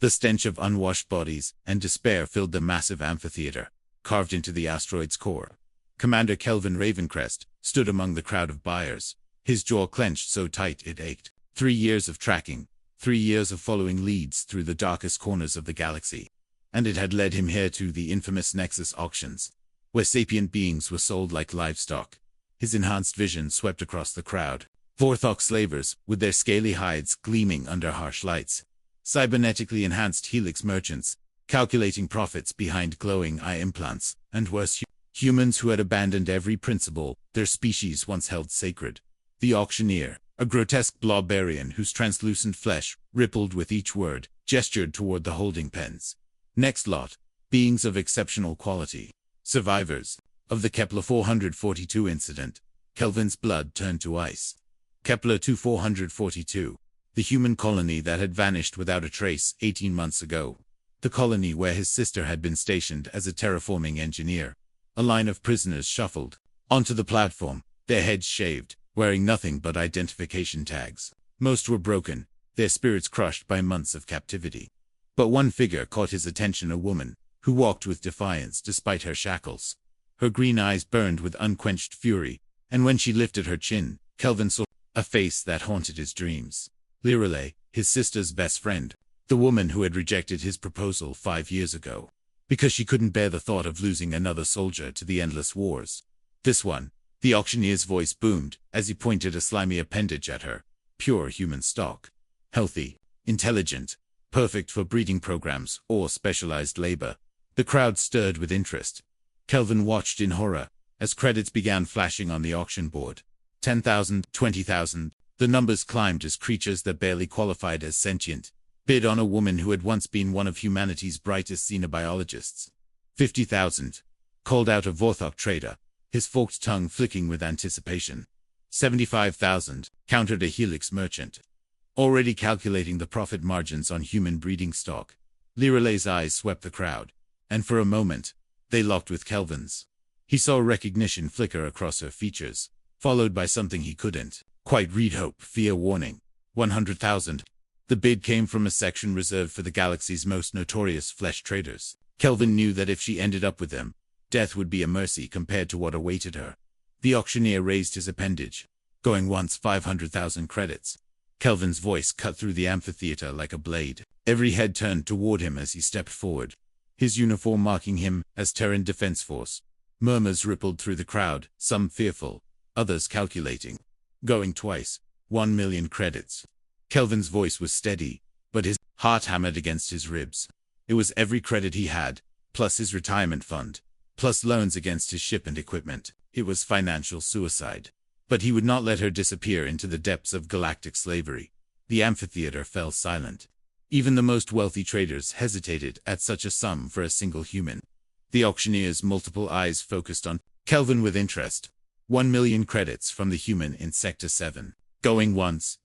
The stench of unwashed bodies and despair filled the massive amphitheater, carved into the asteroid's core. Commander Kelvin Ravencrest stood among the crowd of buyers, his jaw clenched so tight it ached. 3 years of tracking, 3 years of following leads through the darkest corners of the galaxy. And it had led him here to the infamous Nexus auctions, where sapient beings were sold like livestock. His enhanced vision swept across the crowd. Vorthok slavers, with their scaly hides gleaming under harsh lights. Cybernetically enhanced helix merchants, calculating profits behind glowing eye implants, and worse, humans who had abandoned every principle their species once held sacred. The auctioneer, a grotesque blobarian whose translucent flesh rippled with each word, gestured toward the holding pens. Next lot, beings of exceptional quality, survivors of the Kepler 442 incident. Kelvin's blood turned to ice. Kepler 2442, the human colony that had vanished without a trace 18 months ago. The colony where his sister had been stationed as a terraforming engineer. A line of prisoners shuffled onto the platform, their heads shaved, wearing nothing but identification tags. Most were broken, their spirits crushed by months of captivity. But one figure caught his attention, a woman who walked with defiance despite her shackles. Her green eyes burned with unquenched fury, and when she lifted her chin, Kelvin saw a face that haunted his dreams. Lirelei, his sister's best friend, the woman who had rejected his proposal 5 years ago, because she couldn't bear the thought of losing another soldier to the endless wars. This one, the auctioneer's voice boomed as he pointed a slimy appendage at her. Pure human stock. Healthy, intelligent, perfect for breeding programs or specialized labor. The crowd stirred with interest. Kelvin watched in horror as credits began flashing on the auction board. 10,000, 20,000. The numbers climbed as creatures that barely qualified as sentient bid on a woman who had once been one of humanity's brightest xenobiologists. 50,000. Called out a Vorthok trader, his forked tongue flicking with anticipation. 75,000. Countered a helix merchant, already calculating the profit margins on human breeding stock. Lirelei's eyes swept the crowd, and for a moment, they locked with Kelvin's. He saw recognition flicker across her features, followed by something he couldn't quite read: hope, fear, warning. 100,000. The bid came from a section reserved for the galaxy's most notorious flesh traders. Kelvin knew that if she ended up with them, death would be a mercy compared to what awaited her. The auctioneer raised his appendage. Going once, 500,000 credits. Kelvin's voice cut through the amphitheater like a blade. Every head turned toward him as he stepped forward, his uniform marking him as Terran Defense Force. Murmurs rippled through the crowd, some fearful, others calculating. Going twice, 1 million credits. Kelvin's voice was steady, but his heart hammered against his ribs. It was every credit he had, plus his retirement fund, plus loans against his ship and equipment. It was financial suicide. But he would not let her disappear into the depths of galactic slavery. The amphitheater fell silent. Even the most wealthy traders hesitated at such a sum for a single human. The auctioneer's multiple eyes focused on Kelvin with interest. 1 million credits from the human in Sector 7. Going once, ...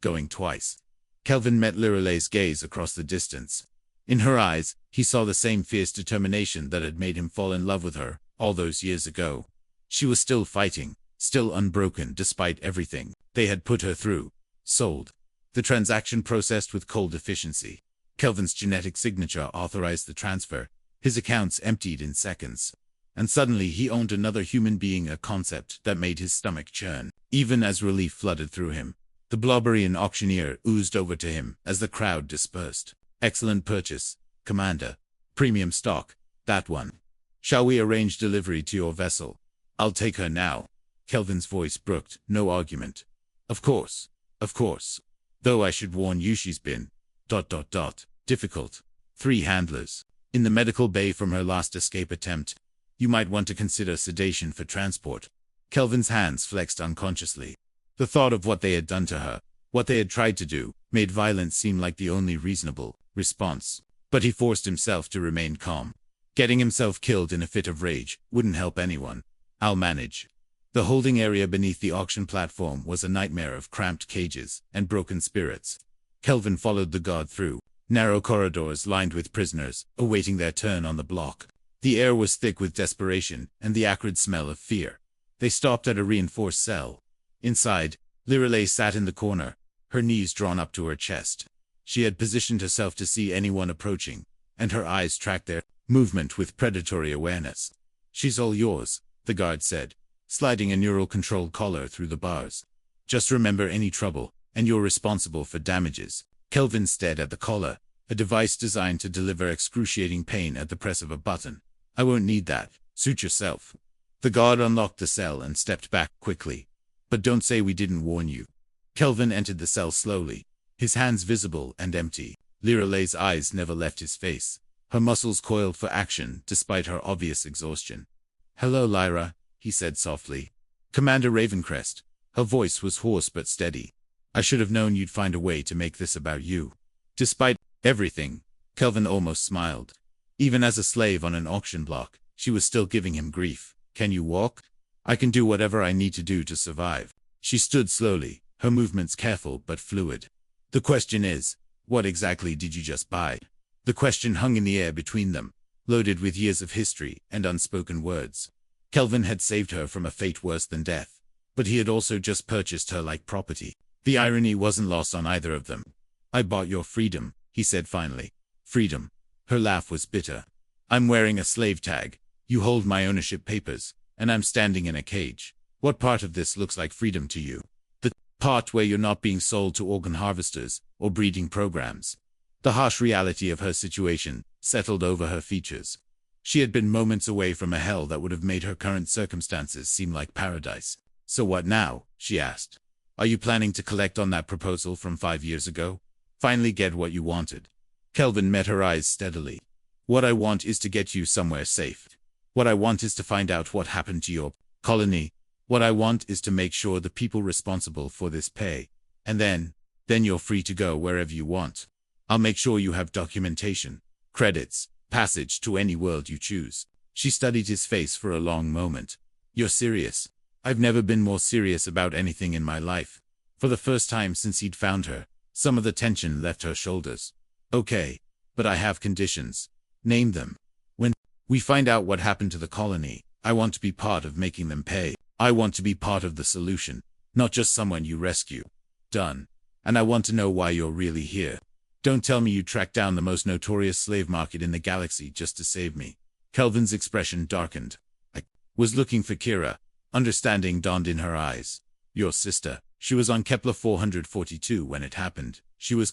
going twice. Kelvin met Lirelei's gaze across the distance. In her eyes, he saw the same fierce determination that had made him fall in love with her all those years ago. She was still fighting, still unbroken despite everything they had put her through. Sold. The transaction processed with cold efficiency. Kelvin's genetic signature authorized the transfer. His accounts emptied in seconds. And suddenly he owned another human being, a concept that made his stomach churn. Even as relief flooded through him, the Blobberian auctioneer oozed over to him as the crowd dispersed. Excellent purchase, Commander. Premium stock, that one. Shall we arrange delivery to your vessel? I'll take her now. Kelvin's voice brooked no argument. Of course. Though I should warn you she's been ... difficult. 3 handlers. In the medical bay from her last escape attempt. You might want to consider sedation for transport. Kelvin's hands flexed unconsciously. The thought of what they had done to her, what they had tried to do, made violence seem like the only reasonable response. But he forced himself to remain calm. Getting himself killed in a fit of rage wouldn't help anyone. I'll manage. The holding area beneath the auction platform was a nightmare of cramped cages and broken spirits. Kelvin followed the guard through narrow corridors lined with prisoners, awaiting their turn on the block. The air was thick with desperation and the acrid smell of fear. They stopped at a reinforced cell. Inside, Lirelei sat in the corner, her knees drawn up to her chest. She had positioned herself to see anyone approaching, and her eyes tracked their movement with predatory awareness. "She's all yours," the guard said, sliding a neural-controlled collar through the bars. "Just remember any trouble, and you're responsible for damages." Kelvin stared at the collar, a device designed to deliver excruciating pain at the press of a button. "I won't need that. Suit yourself." The guard unlocked the cell and stepped back quickly. "But don't say we didn't warn you." Kelvin entered the cell slowly, his hands visible and empty. Liralay's eyes never left his face. Her muscles coiled for action despite her obvious exhaustion. "Hello, Lyra," he said softly. "Commander Ravencrest." Her voice was hoarse but steady. "I should have known you'd find a way to make this about you." Despite everything, Kelvin almost smiled. Even as a slave on an auction block, she was still giving him grief. "Can you walk?" "I can do whatever I need to do to survive." She stood slowly, her movements careful but fluid. "The question is, what exactly did you just buy?" The question hung in the air between them, loaded with years of history and unspoken words. Kelvin had saved her from a fate worse than death, but he had also just purchased her like property. The irony wasn't lost on either of them. "I bought your freedom," he said finally. "Freedom?" Her laugh was bitter. "I'm wearing a slave tag. You hold my ownership papers, and I'm standing in a cage. What part of this looks like freedom to you?" "The part where you're not being sold to organ harvesters or breeding programs." The harsh reality of her situation settled over her features. She had been moments away from a hell that would have made her current circumstances seem like paradise. "So what now?" she asked. "Are you planning to collect on that proposal from 5 years ago? Finally get what you wanted?" Kelvin met her eyes steadily. "What I want is to get you somewhere safe. What I want is to find out what happened to your colony. What I want is to make sure the people responsible for this pay. And then you're free to go wherever you want. I'll make sure you have documentation, credits, passage to any world you choose." She studied his face for a long moment. "You're serious?" "I've never been more serious about anything in my life." For the first time since he'd found her, some of the tension left her shoulders. "Okay, but I have conditions." "Name them." "When we find out what happened to the colony, I want to be part of making them pay. I want to be part of the solution, not just someone you rescue." "Done. And I want to know why you're really here. Don't tell me you tracked down the most notorious slave market in the galaxy just to save me." Kelvin's expression darkened. "I was looking for Kira." Understanding dawned in her eyes. "Your sister. She was on Kepler 442 when it happened.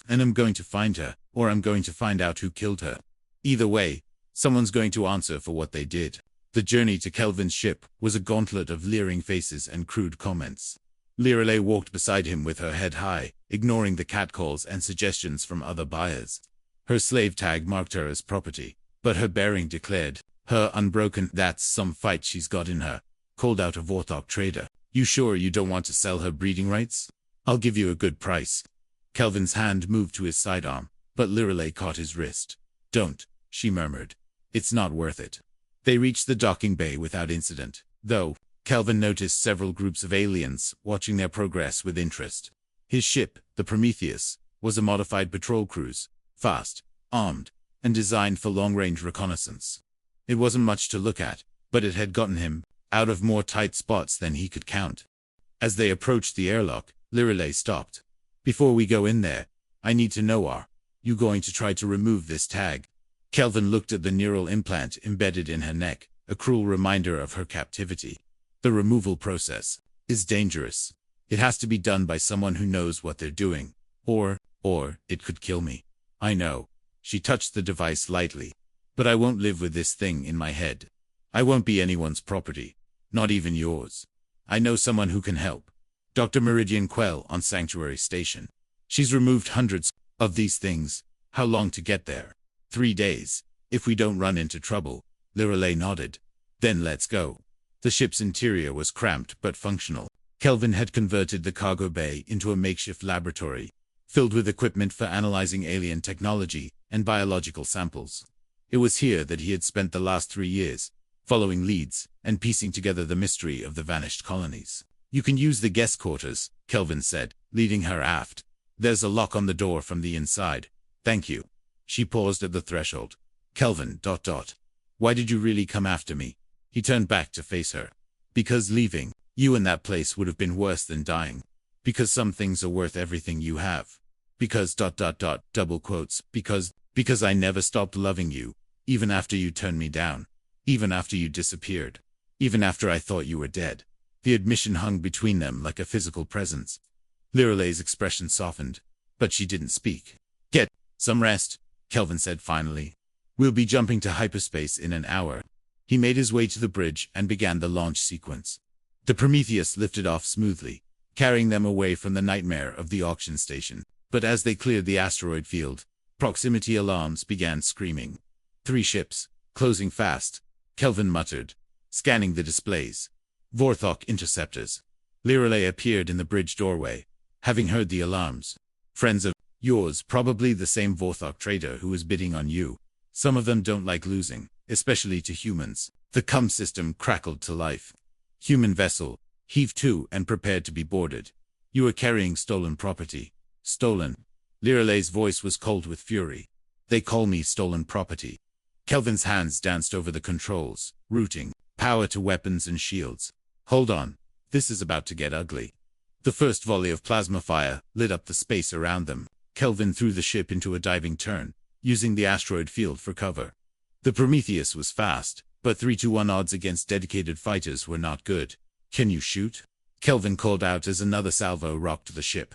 And I'm going to find her, or I'm going to find out who killed her. Either way, someone's going to answer for what they did." The journey to Kelvin's ship was a gauntlet of leering faces and crude comments. Lirelay walked beside him with her head high, ignoring the catcalls and suggestions from other buyers. Her slave tag marked her as property, but her bearing declared her unbroken "that's some fight she's got in her." Called out a Vorthok trader. "You sure you don't want to sell her breeding rights? I'll give you a good price." Kelvin's hand moved to his sidearm, but Lirelay caught his wrist. "Don't," she murmured. "It's not worth it." They reached the docking bay without incident, though Kelvin noticed several groups of aliens watching their progress with interest. His ship, the Prometheus, was a modified patrol cruise, fast, armed, and designed for long-range reconnaissance. It wasn't much to look at, but it had gotten him out of more tight spots than he could count. As they approached the airlock, Lirelay stopped. "Before we go in there, I need to know, are you going to try to remove this tag?" Kelvin looked at the neural implant embedded in her neck, a cruel reminder of her captivity. "The removal process is dangerous. It has to be done by someone who knows what they're doing. Or it could kill me." "I know." She touched the device lightly. "But I won't live with this thing in my head. I won't be anyone's property. Not even yours. I know someone who can help. Dr. Meridian Quell on Sanctuary Station. She's removed hundreds of these things." "How long to get there?" 3 days. If we don't run into trouble." Lirelay nodded. "Then let's go." The ship's interior was cramped but functional. Kelvin had converted the cargo bay into a makeshift laboratory, filled with equipment for analyzing alien technology and biological samples. It was here that he had spent the last 3 years, following leads and piecing together the mystery of the vanished colonies. "You can use the guest quarters," Kelvin said, leading her aft. "There's a lock on the door from the inside." "Thank you." She paused at the threshold. "Kelvin, ... Why did you really come after me?" He turned back to face her. "Because leaving you in that place would have been worse than dying. Because some things are worth everything you have." Because double quotes, because I never stopped loving you, even after you turned me down, even after you disappeared, even after I thought you were dead. The admission hung between them like a physical presence. Liralay's expression softened, but she didn't speak. Get some rest, Kelvin said finally. We'll be jumping to hyperspace in an hour. He made his way to the bridge and began the launch sequence. The Prometheus lifted off smoothly, carrying them away from the nightmare of the auction station. But as they cleared the asteroid field, proximity alarms began screaming. 3 ships, closing fast, Kelvin muttered, scanning the displays. Vorthok interceptors. Liralay appeared in the bridge doorway, having heard the alarms. Friends of yours, probably the same Vorthok trader who was bidding on you. Some of them don't like losing, especially to humans. The CUM system crackled to life. Human vessel, heave to and prepared to be boarded. You are carrying stolen property. Stolen. Liralay's voice was cold with fury. They call me stolen property. Kelvin's hands danced over the controls, routing power to weapons and shields. Hold on. This is about to get ugly. The first volley of plasma fire lit up the space around them. Kelvin threw the ship into a diving turn, using the asteroid field for cover. The Prometheus was fast, but 3-1 odds against dedicated fighters were not good. Can you shoot? Kelvin called out as another salvo rocked the ship.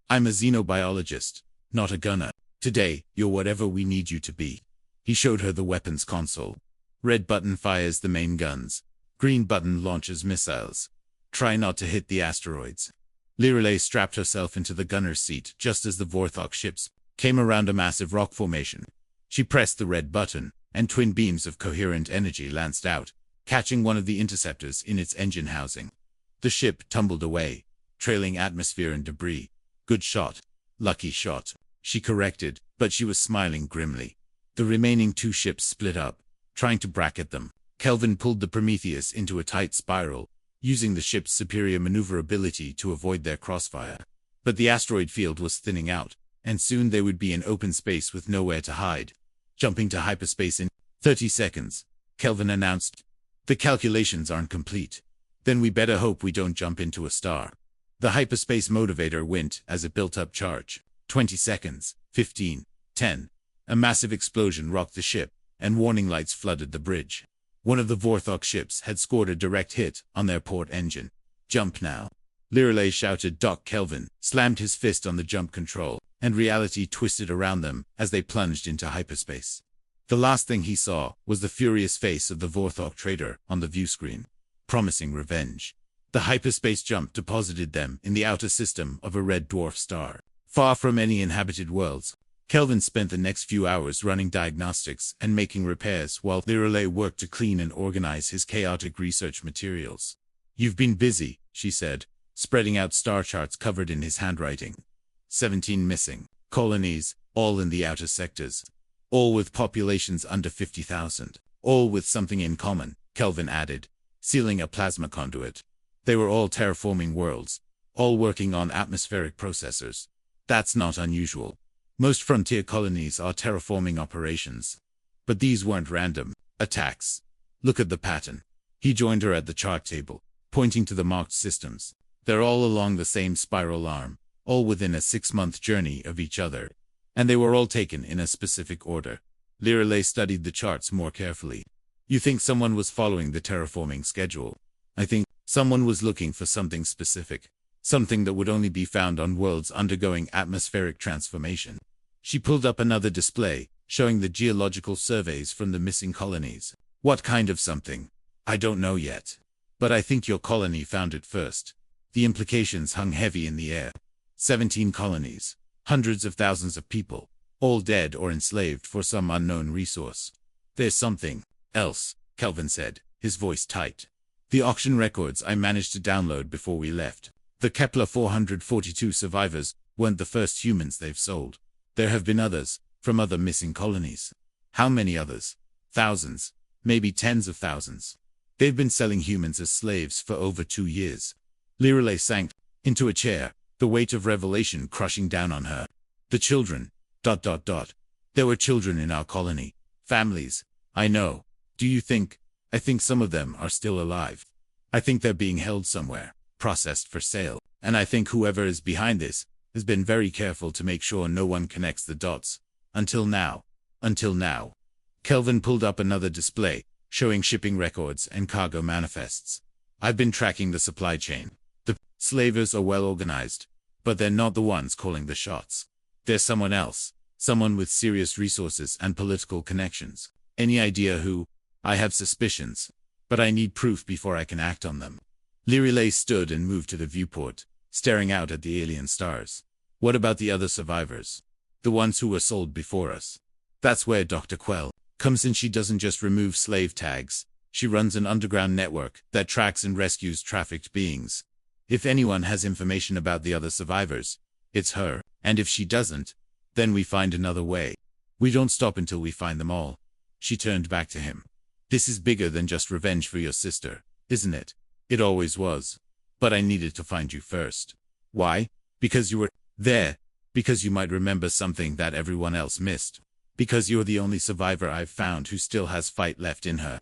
I'm a xenobiologist, not a gunner. Today, you're whatever we need you to be. He showed her the weapons console. Red button fires the main guns. Green button launches missiles. Try not to hit the asteroids. Liralay strapped herself into the gunner's seat just as the Vorthok ships came around a massive rock formation. She pressed the red button, and twin beams of coherent energy lanced out, catching one of the interceptors in its engine housing. The ship tumbled away, trailing atmosphere and debris. Good shot. Lucky shot. She corrected, but she was smiling grimly. The remaining 2 ships split up, trying to bracket them. Kelvin pulled the Prometheus into a tight spiral, using the ship's superior maneuverability to avoid their crossfire. But the asteroid field was thinning out, and soon they would be in open space with nowhere to hide. Jumping to hyperspace in 30 seconds, Kelvin announced. The calculations aren't complete. Then we better hope we don't jump into a star. The hyperspace motivator went as it built up charge. 20 seconds, 15, 10. A massive explosion rocked the ship, and warning lights flooded the bridge. One of the Vorthok ships had scored a direct hit on their port engine. Jump now. Liralay shouted. Kelvin slammed his fist on the jump control, and reality twisted around them as they plunged into hyperspace. The last thing he saw was the furious face of the Vorthok trader on the viewscreen, promising revenge. The hyperspace jump deposited them in the outer system of a red dwarf star, far from any inhabited worlds. Kelvin spent the next few hours running diagnostics and making repairs while Liralay worked to clean and organize his chaotic research materials. You've been busy, she said, spreading out star charts covered in his handwriting. 17 missing colonies, all in the outer sectors. All with populations under 50,000. All with something in common, Kelvin added, sealing a plasma conduit. They were all terraforming worlds, all working on atmospheric processors. That's not unusual. Most frontier colonies are terraforming operations. But these weren't random attacks. Look at the pattern. He joined her at the chart table, pointing to the marked systems. They're all along the same spiral arm, all within a 6-month journey of each other. And they were all taken in a specific order. Liralay studied the charts more carefully. You think someone was following the terraforming schedule? I think someone was looking for something specific. Something that would only be found on worlds undergoing atmospheric transformation. She pulled up another display, showing the geological surveys from the missing colonies. What kind of something? I don't know yet. But I think your colony found it first. The implications hung heavy in the air. 17 colonies. Hundreds of thousands of people. All dead or enslaved for some unknown resource. There's something else, Kelvin said, his voice tight. The auction records I managed to download before we left. The Kepler 442 survivors weren't the first humans they've sold. There have been others, from other missing colonies. How many others? Thousands. Maybe tens of thousands. They've been selling humans as slaves for over 2 years. Liralay sank into a chair, the weight of revelation crushing down on her. The children. There were children in our colony. Families. I know. Do you think? I think some of them are still alive. I think they're being held somewhere, processed for sale. And I think whoever is behind this has been very careful to make sure no one connects the dots. Until now. Until now. Kelvin pulled up another display, showing shipping records and cargo manifests. I've been tracking the supply chain. The slavers are well organized, but they're not the ones calling the shots. There's someone else, someone with serious resources and political connections. Any idea who? I have suspicions, but I need proof before I can act on them. Lirelay stood and moved to the viewport, staring out at the alien stars. What about the other survivors? The ones who were sold before us? That's where Dr. Quell comes in. She doesn't just remove slave tags. She runs an underground network that tracks and rescues trafficked beings. If anyone has information about the other survivors, it's her. And if she doesn't, then we find another way. We don't stop until we find them all. She turned back to him. This is bigger than just revenge for your sister, isn't it? It always was. But I needed to find you first. Why? Because you were there. Because you might remember something that everyone else missed. Because you're the only survivor I've found who still has fight left in her.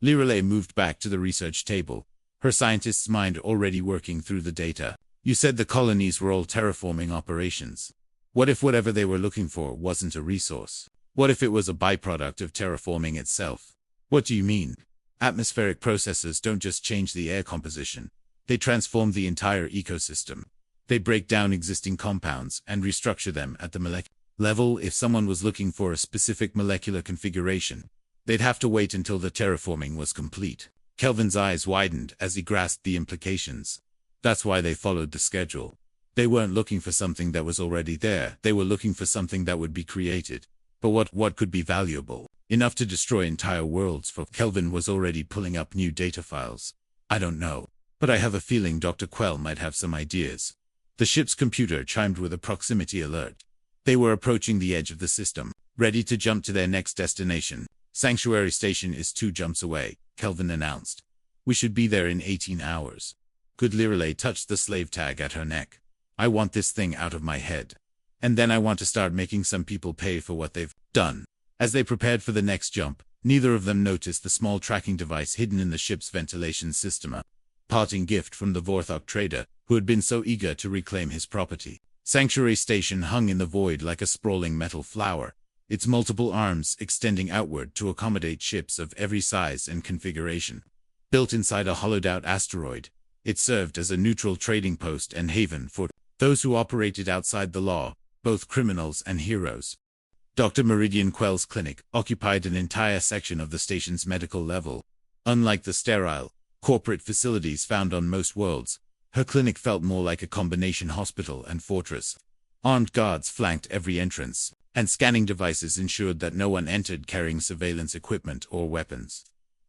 Lirelay moved back to the research table, her scientist's mind already working through the data. You said the colonies were all terraforming operations. What if whatever they were looking for wasn't a resource? What if it was a byproduct of terraforming itself? What do you mean? Atmospheric processes don't just change the air composition. They transform the entire ecosystem. They break down existing compounds and restructure them at the molecular level. If someone was looking for a specific molecular configuration, they'd have to wait until the terraforming was complete. Kelvin's eyes widened as he grasped the implications. That's why they followed the schedule. They weren't looking for something that was already there. They were looking for something that would be created. But what could be valuable? Enough to destroy entire worlds. For Kelvin was already pulling up new data files. I don't know, but I have a feeling Dr. Quell might have some ideas. The ship's computer chimed with a proximity alert. They were approaching the edge of the system, ready to jump to their next destination. Sanctuary Station is 2 jumps away, Kelvin announced. We should be there in 18 hours. Good. Lirelay touched the slave tag at her neck. I want this thing out of my head. And then I want to start making some people pay for what they've done. As they prepared for the next jump, neither of them noticed the small tracking device hidden in the ship's ventilation system, a parting gift from the Vorthok trader, who had been so eager to reclaim his property. Sanctuary Station hung in the void like a sprawling metal flower, its multiple arms extending outward to accommodate ships of every size and configuration. Built inside a hollowed-out asteroid, it served as a neutral trading post and haven for those who operated outside the law, both criminals and heroes. Dr. Meridian Quell's clinic occupied an entire section of the station's medical level. Unlike the sterile, corporate facilities found on most worlds, her clinic felt more like a combination hospital and fortress. Armed guards flanked every entrance, and scanning devices ensured that no one entered carrying surveillance equipment or weapons.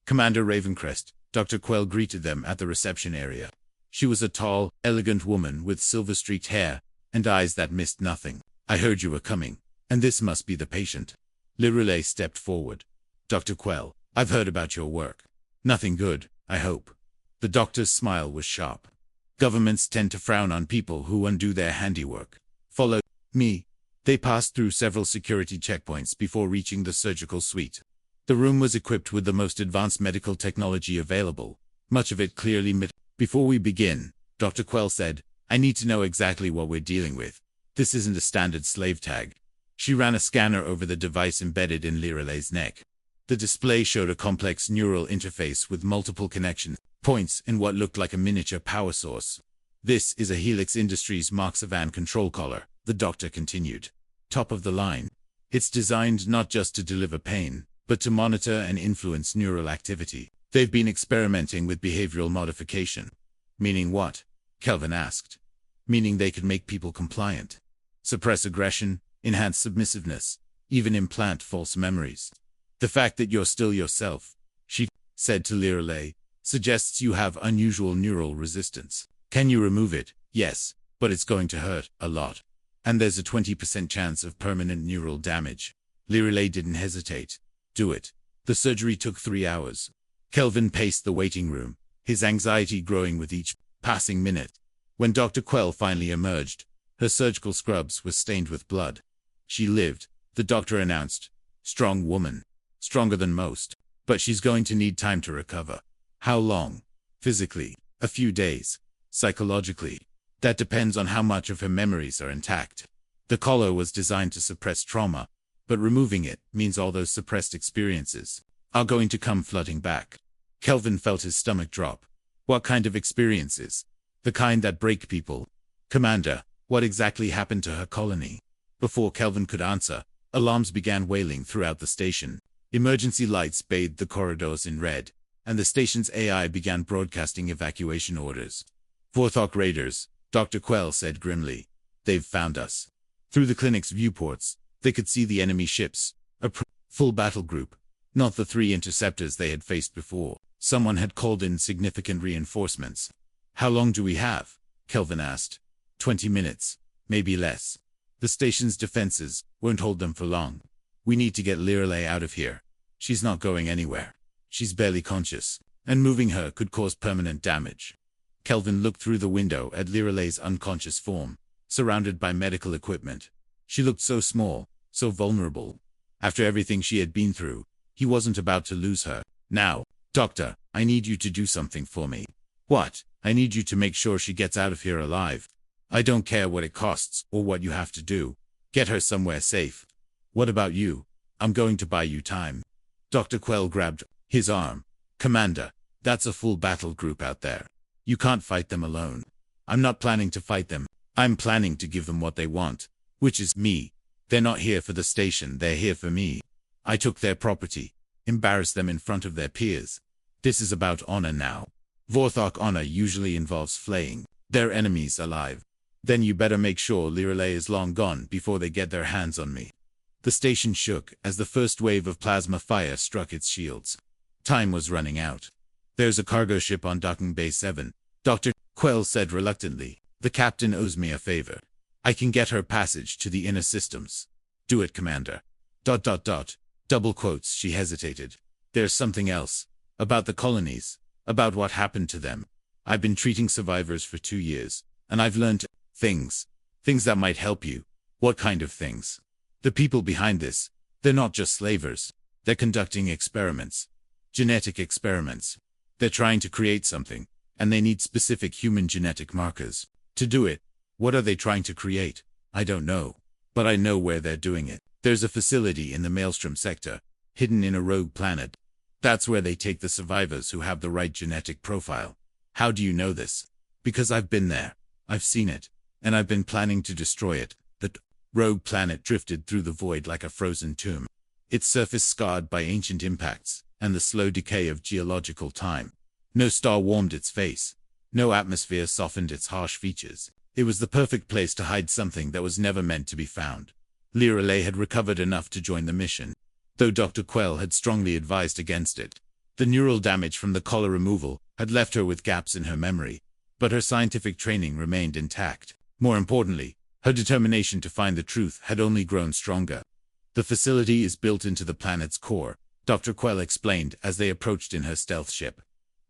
Commander Ravencrest, Dr. Quell greeted them at the reception area. She was a tall, elegant woman with silver-streaked hair and eyes that missed nothing. I heard you were coming, and this must be the patient. Lirelay stepped forward. Dr. Quell, I've heard about your work. Nothing good, I hope. The doctor's smile was sharp. Governments tend to frown on people who undo their handiwork. Follow me. They passed through several security checkpoints before reaching the surgical suite. The room was equipped with the most advanced medical technology available, much of it clearly Before we begin, Dr. Quell said, I need to know exactly what we're dealing with. This isn't a standard slave tag. She ran a scanner over the device embedded in Lirelay's neck. The display showed a complex neural interface with multiple connection points in what looked like a miniature power source. This is a Helix Industries Mark VII control collar, the doctor continued. Top of the line. It's designed not just to deliver pain, but to monitor and influence neural activity. They've been experimenting with behavioral modification. Meaning what? Kelvin asked. Meaning they could make people compliant, suppress aggression, enhance submissiveness, even implant false memories. The fact that you're still yourself, she said to Lirelay, suggests you have unusual neural resistance. Can you remove it? Yes, but it's going to hurt a lot. And there's a 20% chance of permanent neural damage. Lirelay didn't hesitate. Do it. The surgery took 3 hours. Kelvin paced the waiting room, his anxiety growing with each passing minute. When Dr. Quell finally emerged, her surgical scrubs were stained with blood. She lived, the doctor announced. Strong woman. Stronger than most. But she's going to need time to recover. How long? Physically, a few days. Psychologically, That depends on how much of her memories are intact. The collar was designed to suppress trauma, but removing it means all those suppressed experiences are going to come flooding back. Kelvin felt his stomach drop. What kind of experiences? The kind that break people. Commander, what exactly happened to her colony? Before Kelvin could answer, alarms began wailing throughout the station. Emergency lights bathed the corridors in red, and the station's AI began broadcasting evacuation orders. Vorthok raiders, Dr. Quell said grimly. They've found us. Through the clinic's viewports, they could see the enemy ships, a full battle group, not the 3 interceptors they had faced before. Someone had called in significant reinforcements. How long do we have? Kelvin asked. 20 minutes, maybe less. The station's defenses won't hold them for long. We need to get Lirelei out of here. She's not going anywhere. She's barely conscious, and moving her could cause permanent damage. Kelvin looked through the window at Lirelei's unconscious form, surrounded by medical equipment. She looked so small, so vulnerable. After everything she had been through, he wasn't about to lose her. Now, Doctor, I need you to do something for me. What? I need you to make sure she gets out of here alive. I don't care what it costs or what you have to do. Get her somewhere safe. What about you? I'm going to buy you time. Dr. Quell grabbed his arm. Commander, that's a full battle group out there. You can't fight them alone. I'm not planning to fight them. I'm planning to give them what they want, which is me. They're not here for the station, they're here for me. I took their property, embarrassed them in front of their peers. This is about honor now. Vorthok honor usually involves flaying their enemies alive. Then you better make sure Lirelei is long gone before they get their hands on me. The station shook as the first wave of plasma fire struck its shields. Time was running out. There's a cargo ship on docking bay 7, Dr. Quell said reluctantly. The captain owes me a favor. I can get her passage to the inner systems. Do it, Commander. ... Double quotes, she hesitated. There's something else. About the colonies. About what happened to them. I've been treating survivors for 2 years, and I've learned things. Things that might help you. What kind of things? The people behind this, they're not just slavers. They're conducting experiments. Genetic experiments. They're trying to create something, and they need specific human genetic markers to do it. What are they trying to create? I don't know. But I know where they're doing it. There's a facility in the Maelstrom sector, hidden in a rogue planet. That's where they take the survivors who have the right genetic profile. How do you know this? Because I've been there. I've seen it. And I've been planning to destroy it. The rogue planet drifted through the void like a frozen tomb. Its surface scarred by ancient impacts and the slow decay of geological time. No star warmed its face. No atmosphere softened its harsh features. It was the perfect place to hide something that was never meant to be found. Lirelei had recovered enough to join the mission, though Dr. Quell had strongly advised against it. The neural damage from the collar removal had left her with gaps in her memory, but her scientific training remained intact. More importantly, her determination to find the truth had only grown stronger. The facility is built into the planet's core, Dr. Quell explained as they approached in her stealth ship.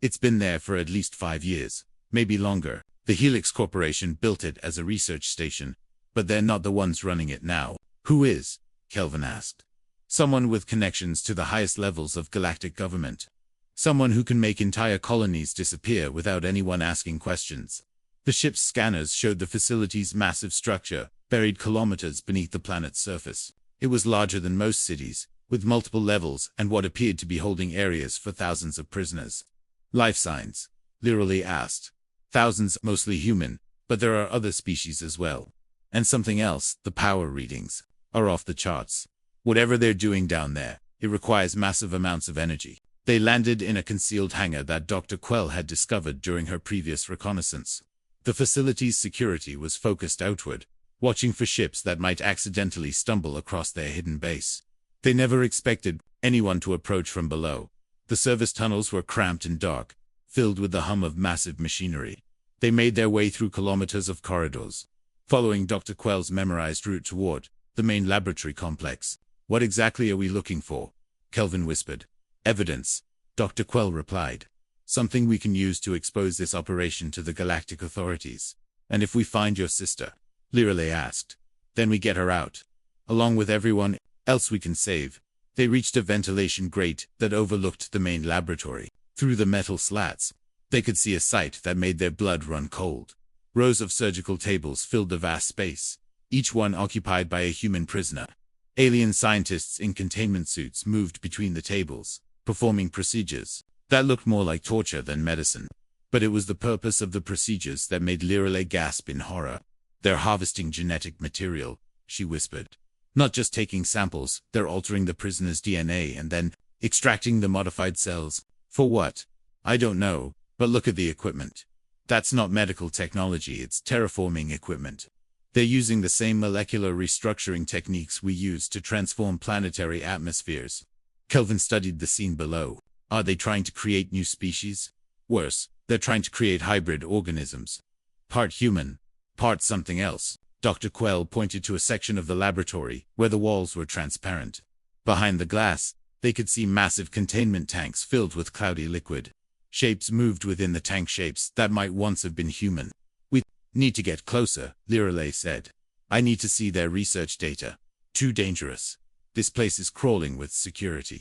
It's been there for at least 5 years, maybe longer. The Helix Corporation built it as a research station, but they're not the ones running it now. Who is? Kelvin asked. Someone with connections to the highest levels of galactic government. Someone who can make entire colonies disappear without anyone asking questions. The ship's scanners showed the facility's massive structure, buried kilometers beneath the planet's surface. It was larger than most cities, with multiple levels and what appeared to be holding areas for thousands of prisoners. Life signs? Lirelei asked. Thousands, mostly human, but there are other species as well. And something else, the power readings are off the charts. Whatever they're doing down there, it requires massive amounts of energy. They landed in a concealed hangar that Dr. Quell had discovered during her previous reconnaissance. The facility's security was focused outward, watching for ships that might accidentally stumble across their hidden base. They never expected anyone to approach from below. The service tunnels were cramped and dark, filled with the hum of massive machinery. They made their way through kilometers of corridors, following Dr. Quell's memorized route toward the main laboratory complex. What exactly are we looking for? Kelvin whispered. Evidence, Dr. Quell replied. Something we can use to expose this operation to the galactic authorities. And if we find your sister? Lirelei asked. Then we get her out, along with everyone else we can save. They reached a ventilation grate that overlooked the main laboratory. Through the metal slats, they could see a sight that made their blood run cold. Rows of surgical tables filled the vast space, each one occupied by a human prisoner. Alien scientists in containment suits moved between the tables, performing procedures that looked more like torture than medicine. But it was the purpose of the procedures that made Lirelei gasp in horror. "They're harvesting genetic material," she whispered. "Not just taking samples, they're altering the prisoner's DNA and then extracting the modified cells. For what? I don't know, but look at the equipment. That's not medical technology, it's terraforming equipment. They're using the same molecular restructuring techniques we use to transform planetary atmospheres." Kelvin studied the scene below. Are they trying to create new species? Worse, they're trying to create hybrid organisms. Part human, part something else. Dr. Quell pointed to a section of the laboratory where the walls were transparent. Behind the glass, they could see massive containment tanks filled with cloudy liquid. Shapes moved within the tank shapes that might once have been human. "We need to get closer," Lirelei said. "I need to see their research data. Too dangerous. This place is crawling with security."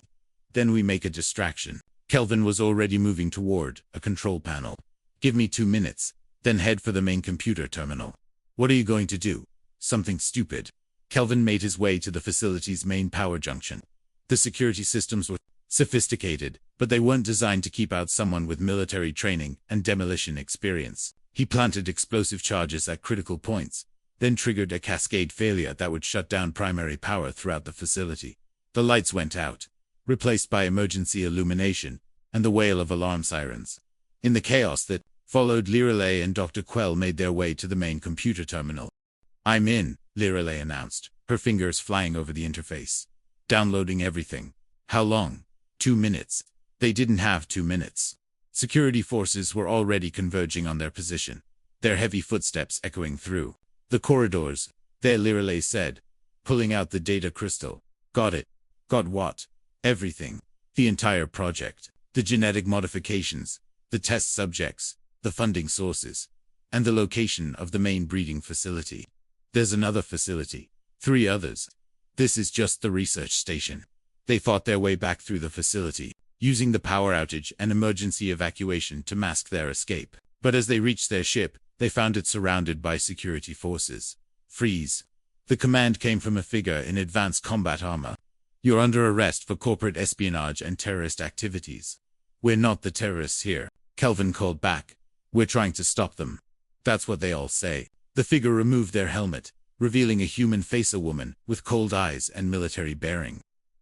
Then we make a distraction. Kelvin was already moving toward a control panel. "Give me 2 minutes, then head for the main computer terminal." "What are you going to do?" "Something stupid." Kelvin made his way to the facility's main power junction. The security systems were sophisticated, but they weren't designed to keep out someone with military training and demolition experience. He planted explosive charges at critical points, then triggered a cascade failure that would shut down primary power throughout the facility. The lights went out, replaced by emergency illumination and the wail of alarm sirens. In the chaos that followed, Lirelei and Dr. Quell made their way to the main computer terminal. "I'm in," Lirelei announced, her fingers flying over the interface. "Downloading everything." "How long?" 2 minutes. They didn't have 2 minutes. Security forces were already converging on their position, their heavy footsteps echoing through the corridors. "There," Lirelei said, pulling out the data crystal. "Got it." "Got what?" "Everything. The entire project. The genetic modifications, the test subjects, the funding sources, and the location of the main breeding facility. There's another facility. 3 others. This is just the research station." They fought their way back through the facility, using the power outage and emergency evacuation to mask their escape. But as they reached their ship, they found it surrounded by security forces. "Freeze." The command came from a figure in advanced combat armor. "You're under arrest for corporate espionage and terrorist activities." "We're not the terrorists here," Kelvin called back. "We're trying to stop them." "That's what they all say." The figure removed their helmet, revealing a human face, a woman with cold eyes and military bearing.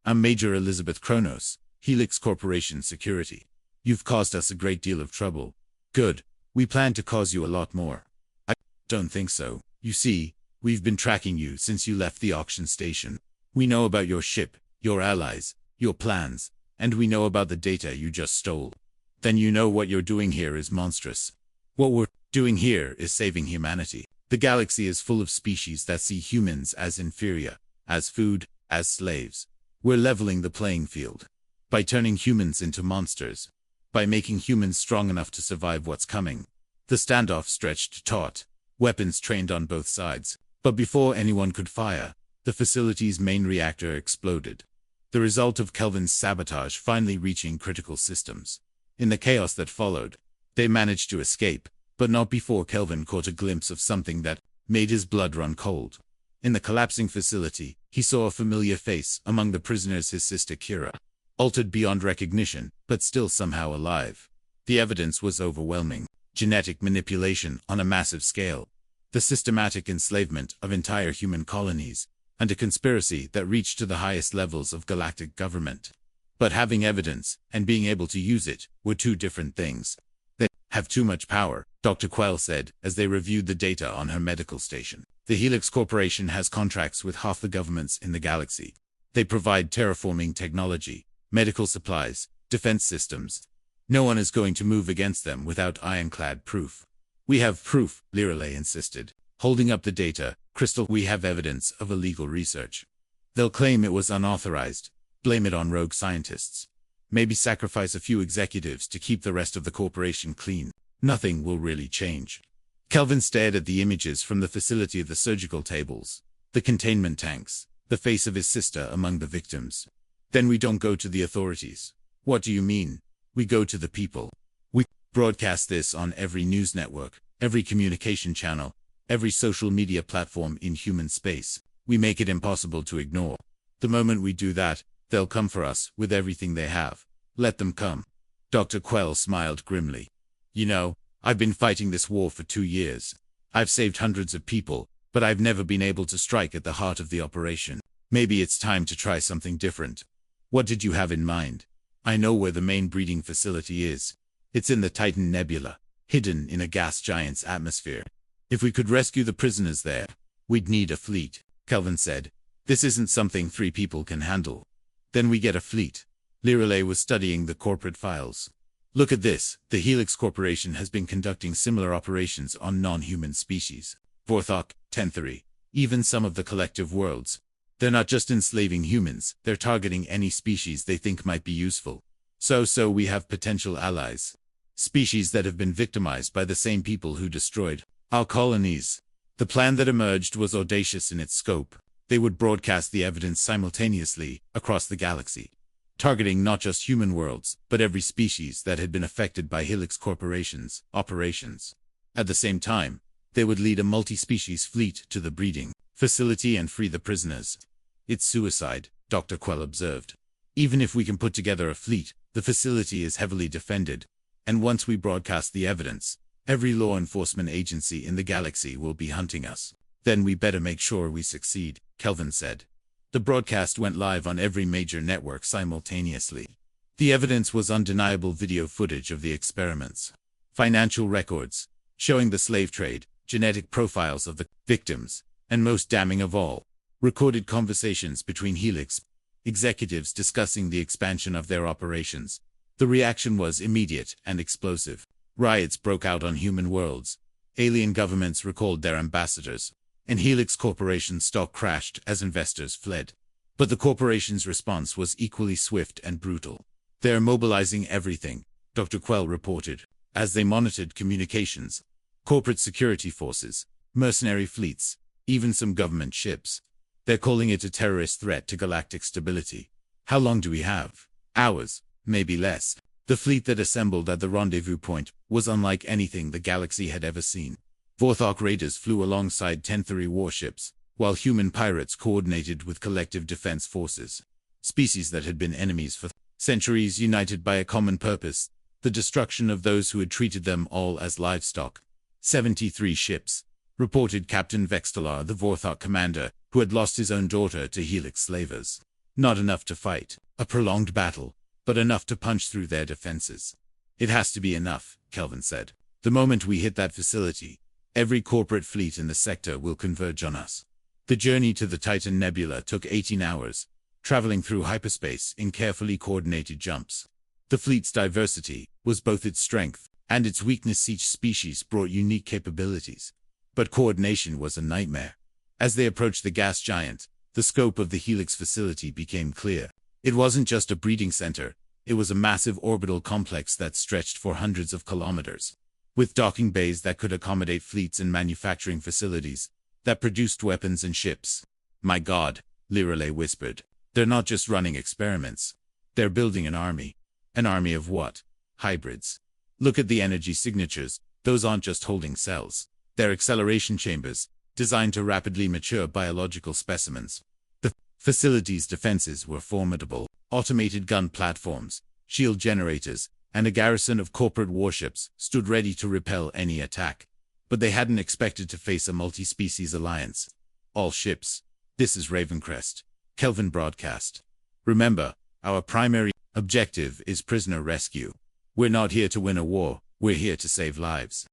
"I'm Major Elizabeth Kronos, Helix Corporation Security. You've caused us a great deal of trouble." "Good. We plan to cause you a lot more." "I don't think so. You see, we've been tracking you since you left the auction station. We know about your ship, your allies, your plans, and we know about the data you just stole. Then you know what you're doing here is monstrous." "What we're doing here is saving humanity. The galaxy is full of species that see humans as inferior, as food, as slaves. We're leveling the playing field. By turning humans into monsters. By making humans strong enough to survive what's coming." The standoff stretched taut, weapons trained on both sides. But before anyone could fire, the facility's main reactor exploded, the result of Kelvin's sabotage finally reaching critical systems. In the chaos that followed, they managed to escape, but not before Kelvin caught a glimpse of something that made his blood run cold. In the collapsing facility, he saw a familiar face among the prisoners, his sister Kira. Altered beyond recognition, but still somehow alive. The evidence was overwhelming. Genetic manipulation on a massive scale. The systematic enslavement of entire human colonies, and a conspiracy that reached to the highest levels of galactic government. But having evidence and being able to use it were 2 different things. "They have too much power," Dr. Quell said as they reviewed the data on her medical station. "The Helix Corporation has contracts with half the governments in the galaxy. They provide terraforming technology, medical supplies, defense systems. No one is going to move against them without ironclad proof." "We have proof," Lirelei insisted, holding up the data crystal. "We have evidence of illegal research. They'll claim it was unauthorized, blame it on rogue scientists. Maybe sacrifice a few executives to keep the rest of the corporation clean. Nothing will really change." Kelvin stared at the images from the facility of the surgical tables, the containment tanks, the face of his sister among the victims. "Then we don't go to the authorities." "What do you mean?" "We go to the people. We broadcast this on every news network. every communication channel, every social media platform in human space. We make it impossible to ignore. The moment we do that, they'll come for us with everything they have. Let them come. Dr. Quell smiled grimly. You know, I've been fighting this war for 2 years. I've saved hundreds of people, but I've never been able to strike at the heart of the operation. Maybe it's time to try something different. What did you have in mind? I know where the main breeding facility is. It's in the Titan Nebula, hidden in a gas giant's atmosphere. If we could rescue the prisoners there, we'd need a fleet, Kelvin said. This isn't something 3 people can handle. Then we get a fleet. Lireley was studying the corporate files. Look at this. The Helix Corporation has been conducting similar operations on non-human species. Vorthok, Tentheri, even some of the collective worlds. They're not just enslaving humans, they're targeting any species they think might be useful. So we have potential allies. Species that have been victimized by the same people who destroyed our colonies. The plan that emerged was audacious in its scope. They would broadcast the evidence simultaneously across the galaxy, targeting not just human worlds, but every species that had been affected by Helix Corporation's operations. At the same time, they would lead a multi-species fleet to the breeding facility and free the prisoners. It's suicide, Dr. Quell observed. Even if we can put together a fleet, the facility is heavily defended, and once we broadcast the evidence, every law enforcement agency in the galaxy will be hunting us. Then we better make sure we succeed, Kelvin said. The broadcast went live on every major network simultaneously. The evidence was undeniable video footage of the experiments, financial records, showing the slave trade, genetic profiles of the victims, and most damning of all, recorded conversations between Helix executives discussing the expansion of their operations. The reaction was immediate and explosive. Riots broke out on human worlds. Alien governments recalled their ambassadors, and Helix Corporation stock crashed as investors fled. But the corporation's response was equally swift and brutal. They're mobilizing everything, Dr. Quell reported, as they monitored communications, corporate security forces, mercenary fleets, even some government ships. They're calling it a terrorist threat to galactic stability. How long do we have? Hours, maybe less. The fleet that assembled at the rendezvous point was unlike anything the galaxy had ever seen. Vorthok raiders flew alongside Tentheri warships, while human pirates coordinated with collective defense forces. Species that had been enemies for centuries united by a common purpose, the destruction of those who had treated them all as livestock. 73 ships, reported Captain Vextalar, the Vorthok commander, who had lost his own daughter to Helix slavers. Not enough to fight a prolonged battle, but enough to punch through their defenses. It has to be enough, Kelvin said. The moment we hit that facility, every corporate fleet in the sector will converge on us. The journey to the Titan Nebula took 18 hours, traveling through hyperspace in carefully coordinated jumps. The fleet's diversity was both its strength and its weakness. Each species brought unique capabilities, but coordination was a nightmare. As they approached the gas giant, the scope of the Helix facility became clear. It wasn't just a breeding center, it was a massive orbital complex that stretched for hundreds of kilometers, with docking bays that could accommodate fleets and manufacturing facilities that produced weapons and ships. My God, Lireley whispered. They're not just running experiments. They're building an army. An army of what? Hybrids. Look at the energy signatures. Those aren't just holding cells. They're acceleration chambers, designed to rapidly mature biological specimens. The facility's defenses were formidable. Automated gun platforms, shield generators, and a garrison of corporate warships stood ready to repel any attack. But they hadn't expected to face a multi-species alliance. All ships. This is Ravencrest, Kelvin broadcast. Remember, our primary objective is prisoner rescue. We're not here to win a war, we're here to save lives.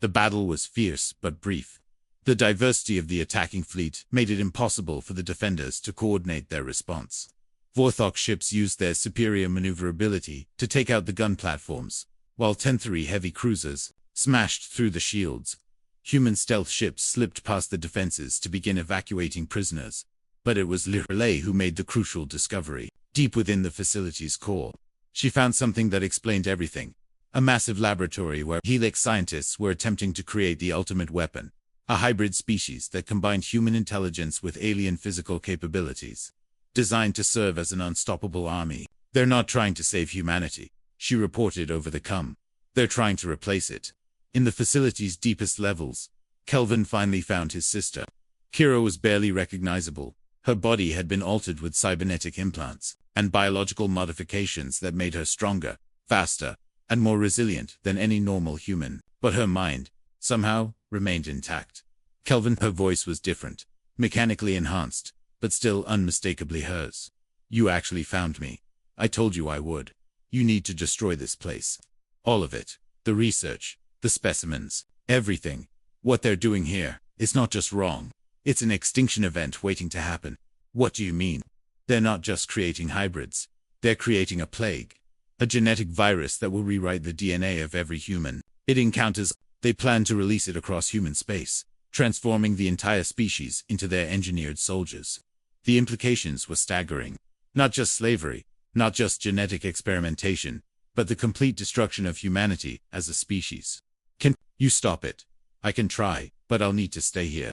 The battle was fierce but brief. The diversity of the attacking fleet made it impossible for the defenders to coordinate their response. Vorthok ships used their superior maneuverability to take out the gun platforms, while Tentheri heavy cruisers smashed through the shields. Human stealth ships slipped past the defenses to begin evacuating prisoners. But it was Lireley who made the crucial discovery. Deep within the facility's core, she found something that explained everything. A massive laboratory where Helix scientists were attempting to create the ultimate weapon. A hybrid species that combined human intelligence with alien physical capabilities. Designed to serve as an unstoppable army. They're not trying to save humanity, she reported over the com. They're trying to replace it. In the facility's deepest levels, Kelvin finally found his sister. Kira was barely recognizable. Her body had been altered with cybernetic implants and biological modifications that made her stronger, faster, and more resilient than any normal human. But her mind, somehow, remained intact. Her voice was different, mechanically enhanced, but still unmistakably hers. You actually found me. I told you I would. You need to destroy this place. All of it. The research, the specimens, everything. What they're doing here is not just wrong. It's an extinction event waiting to happen. What do you mean? They're not just creating hybrids. They're creating a plague. A genetic virus that will rewrite the DNA of every human it encounters. They plan to release it across human space, transforming the entire species into their engineered soldiers. The implications were staggering. Not just slavery, not just genetic experimentation, but the complete destruction of humanity as a species. Can you stop it? I can try, but I'll need to stay here.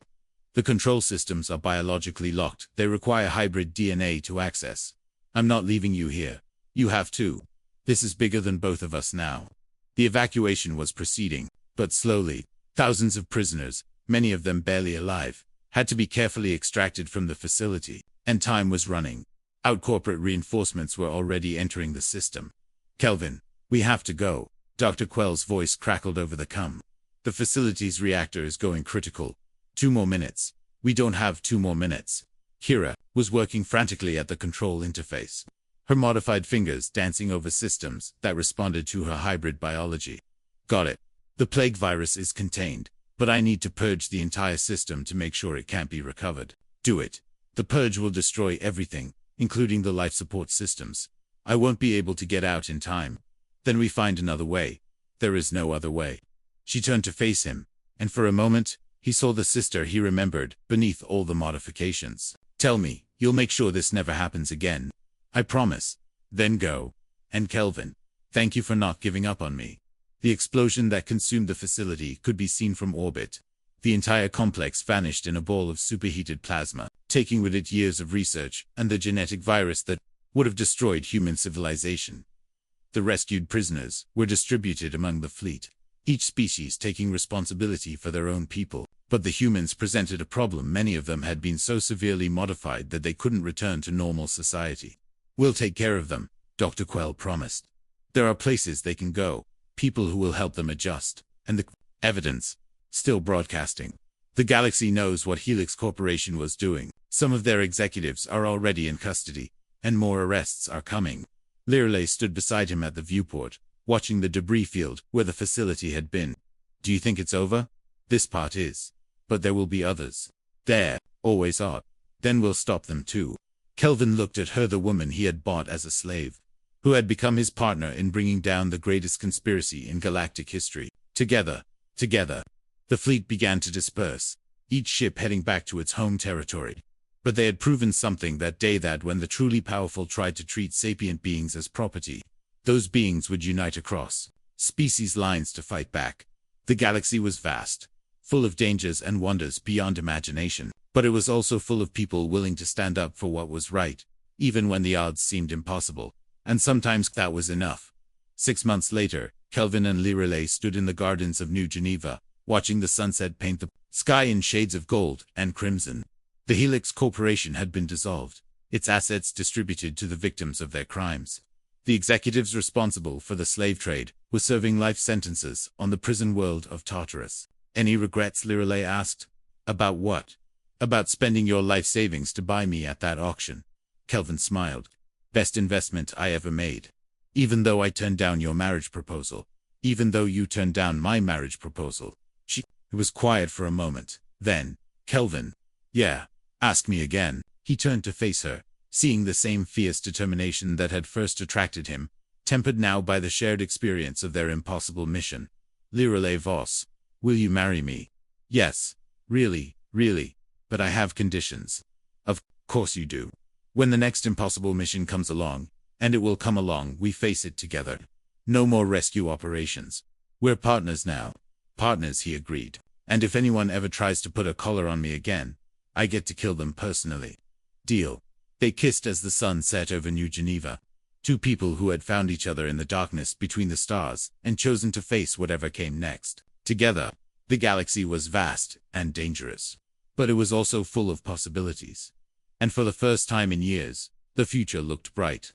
The control systems are biologically locked. They require hybrid DNA to access. I'm not leaving you here. You have to. This is bigger than both of us now. The evacuation was proceeding, but slowly. Thousands of prisoners, many of them barely alive, had to be carefully extracted from the facility, and time was running out. Corporate reinforcements were already entering the system. Kelvin, we have to go. Dr. Quell's voice crackled over the comm. The facility's reactor is going critical. 2 more minutes. We don't have 2 more minutes. Kira was working frantically at the control interface, her modified fingers dancing over systems that responded to her hybrid biology. Got it. The plague virus is contained, but I need to purge the entire system to make sure it can't be recovered. Do it. The purge will destroy everything, including the life support systems. I won't be able to get out in time. Then we find another way. There is no other way. She turned to face him, and for a moment, he saw the sister he remembered beneath all the modifications. Tell me, you'll make sure this never happens again. I promise. Then go. And Kelvin, thank you for not giving up on me. The explosion that consumed the facility could be seen from orbit. The entire complex vanished in a ball of superheated plasma, taking with it years of research and the genetic virus that would have destroyed human civilization. The rescued prisoners were distributed among the fleet, each species taking responsibility for their own people. But the humans presented a problem. Many of them had been so severely modified that they couldn't return to normal society. We'll take care of them, Dr. Quell promised. There are places they can go, people who will help them adjust, and the evidence still broadcasting. The galaxy knows what Helix Corporation was doing. Some of their executives are already in custody, and more arrests are coming. Lirelei stood beside him at the viewport, watching the debris field where the facility had been. Do you think it's over? This part is. But there will be others. There always are. Then we'll stop them too. Kelvin looked at her, the woman he had bought as a slave, who had become his partner in bringing down the greatest conspiracy in galactic history. Together. The fleet began to disperse, each ship heading back to its home territory. But they had proven something that day, that when the truly powerful tried to treat sapient beings as property, those beings would unite across species lines to fight back. The galaxy was vast, full of dangers and wonders beyond imagination, but it was also full of people willing to stand up for what was right, even when the odds seemed impossible. And sometimes that was enough. 6 months later, Kelvin and Lirelei stood in the gardens of New Geneva, watching the sunset paint the sky in shades of gold and crimson. The Helix Corporation had been dissolved, its assets distributed to the victims of their crimes. The executives responsible for the slave trade were serving life sentences on the prison world of Tartarus. Any regrets? Lirelei asked. About what? About spending your life savings to buy me at that auction. Kelvin smiled. Best investment I ever made. Even though I turned down your marriage proposal. Even though you turned down my marriage proposal. She was quiet for a moment. Then, Kelvin. Yeah. Ask me again. He turned to face her, seeing the same fierce determination that had first attracted him, tempered now by the shared experience of their impossible mission. Lirelei Voss. Will you marry me? Yes. Really. But I have conditions. Of course you do. When the next impossible mission comes along, and it will come along, we face it together. No more rescue operations. We're partners now. Partners, he agreed. And if anyone ever tries to put a collar on me again, I get to kill them personally. Deal. They kissed as the sun set over New Geneva. Two people who had found each other in the darkness between the stars and chosen to face whatever came next. Together, the galaxy was vast and dangerous. But it was also full of possibilities. And for the first time in years, the future looked bright.